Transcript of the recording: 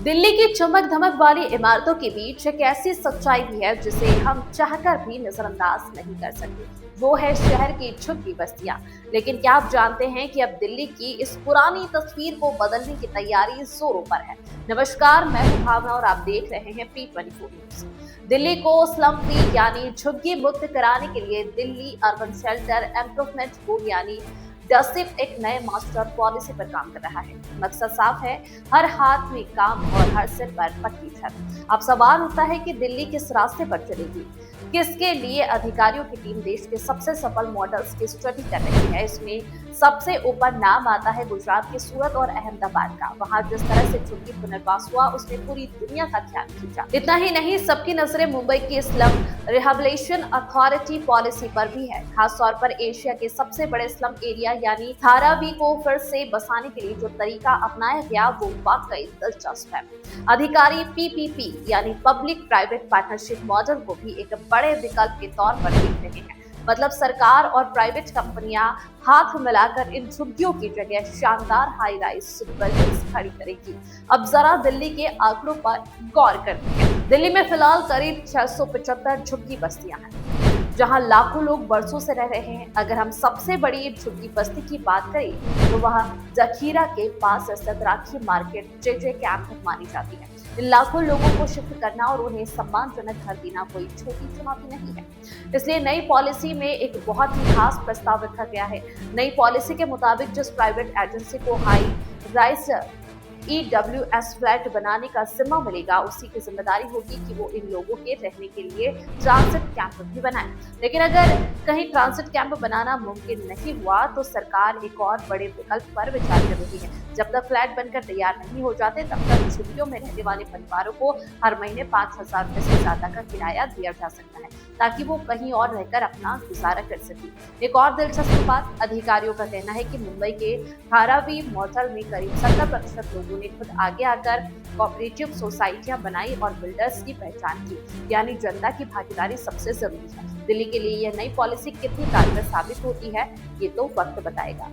दिल्ली की चमक धमक वाली इमारतों के बीच एक ऐसी सच्चाई भी है जिसे हम चाहकर भी नजरअंदाज नहीं कर सकते। वो है शहर की झुग्गी बस्तियां। लेकिन क्या आप जानते हैं कि अब दिल्ली की इस पुरानी तस्वीर को बदलने की तैयारी जोरों पर है। नमस्कार, मैं हूं भावना और आप देख रहे हैं P24 न्यूज। दिल्ली को स्लम फ्री यानी झुग्गी मुक्त कराने के लिए Delhi urban shelter improvement board यानी डसिप एक नए मास्टर पॉलिसी पर काम कर रहा है। मकसद साफ है, हर हाथ में काम और हर सिर पर पक्की छत। अब सवाल उठता है कि दिल्ली किस रास्ते पर चलेगी, किसके लिए। अधिकारियों की टीम देश के सबसे सफल मॉडल्स की स्टडी कर रही है। इसमें सबसे ऊपर नाम आता है गुजरात के सूरत और अहमदाबाद का। वहां जिस तरह से झुग्गी पुनर्वास हुआ उसने पूरी दुनिया का ध्यान खींचा। इतना ही नहीं, सबकी नजरें मुंबई की स्लम रिहेबिलिटेशन अथॉरिटी पॉलिसी पर भी है। खासतौर पर एशिया के सबसे बड़े स्लम एरिया यानी धारावी को फिर से बसाने के लिए जो तरीका अपनाया गया वो वाकई दिलचस्प है। अधिकारी पीपीपी यानी पब्लिक प्राइवेट पार्टनरशिप मॉडल को भी एक बड़े विकल्प के तौर पर देख रहे हैं। मतलब सरकार और प्राइवेट कंपनियां हाथ मिलाकर इन झुग्गियों की जगह शानदार हाई राइज बिल्डिंग्स खड़ी करेगी। अब जरा दिल्ली के आंकड़ों पर गौर करते हैं। दिल्ली में फिलहाल करीब 675 झुग्गी बस्तियां हैं जहां लाखों लोग बरसों से रह रहे हैं। अगर हम सबसे बड़ी झुग्गी बस्ती की बात करें तो वह जखीरा के पास स्थित राखी मार्केट जे कैंप मानी जाती है। इन लाखों लोगों को शिफ्ट करना और उन्हें सम्मानजनक घर देना कोई छोटी चुनौती नहीं है। इसलिए नई पॉलिसी में एक बहुत ही खास प्रस्ताव रखा गया है। नई पॉलिसी के मुताबिक जिस प्राइवेट एजेंसी को हाई राइज EWS फ्लैट बनाने का जिम्मा मिलेगा, उसी की जिम्मेदारी होगी कि वो इन लोगों के रहने के लिए ट्रांसिट कैंप भी बनाए। लेकिन अगर कहीं ट्रांसिट कैंप बनाना मुमकिन नहीं हुआ तो सरकार एक और बड़े विकल्प पर विचार कर रही है। जब तक फ्लैट बनकर तैयार नहीं हो जाते तब तक झुग्गियों में रहने वाले परिवारों को हर महीने 5,000 रुपए से ज्यादा का किराया दिया जा सकता है ताकि वो कहीं और रहकर अपना गुजारा कर सके। एक और दिलचस्प बात, अधिकारियों का कहना है कि मुंबई के धारावी मॉडल में करीब 70% लोगों ने खुद आगे आकर कोऑपरेटिव सोसाइटियां बनाई और बिल्डर्स की पहचान की। यानी जनता की भागीदारी सबसे जरूरी है। दिल्ली के लिए यह नई पॉलिसी कितनी कारगर साबित होती है ये तो वक्त बताएगा।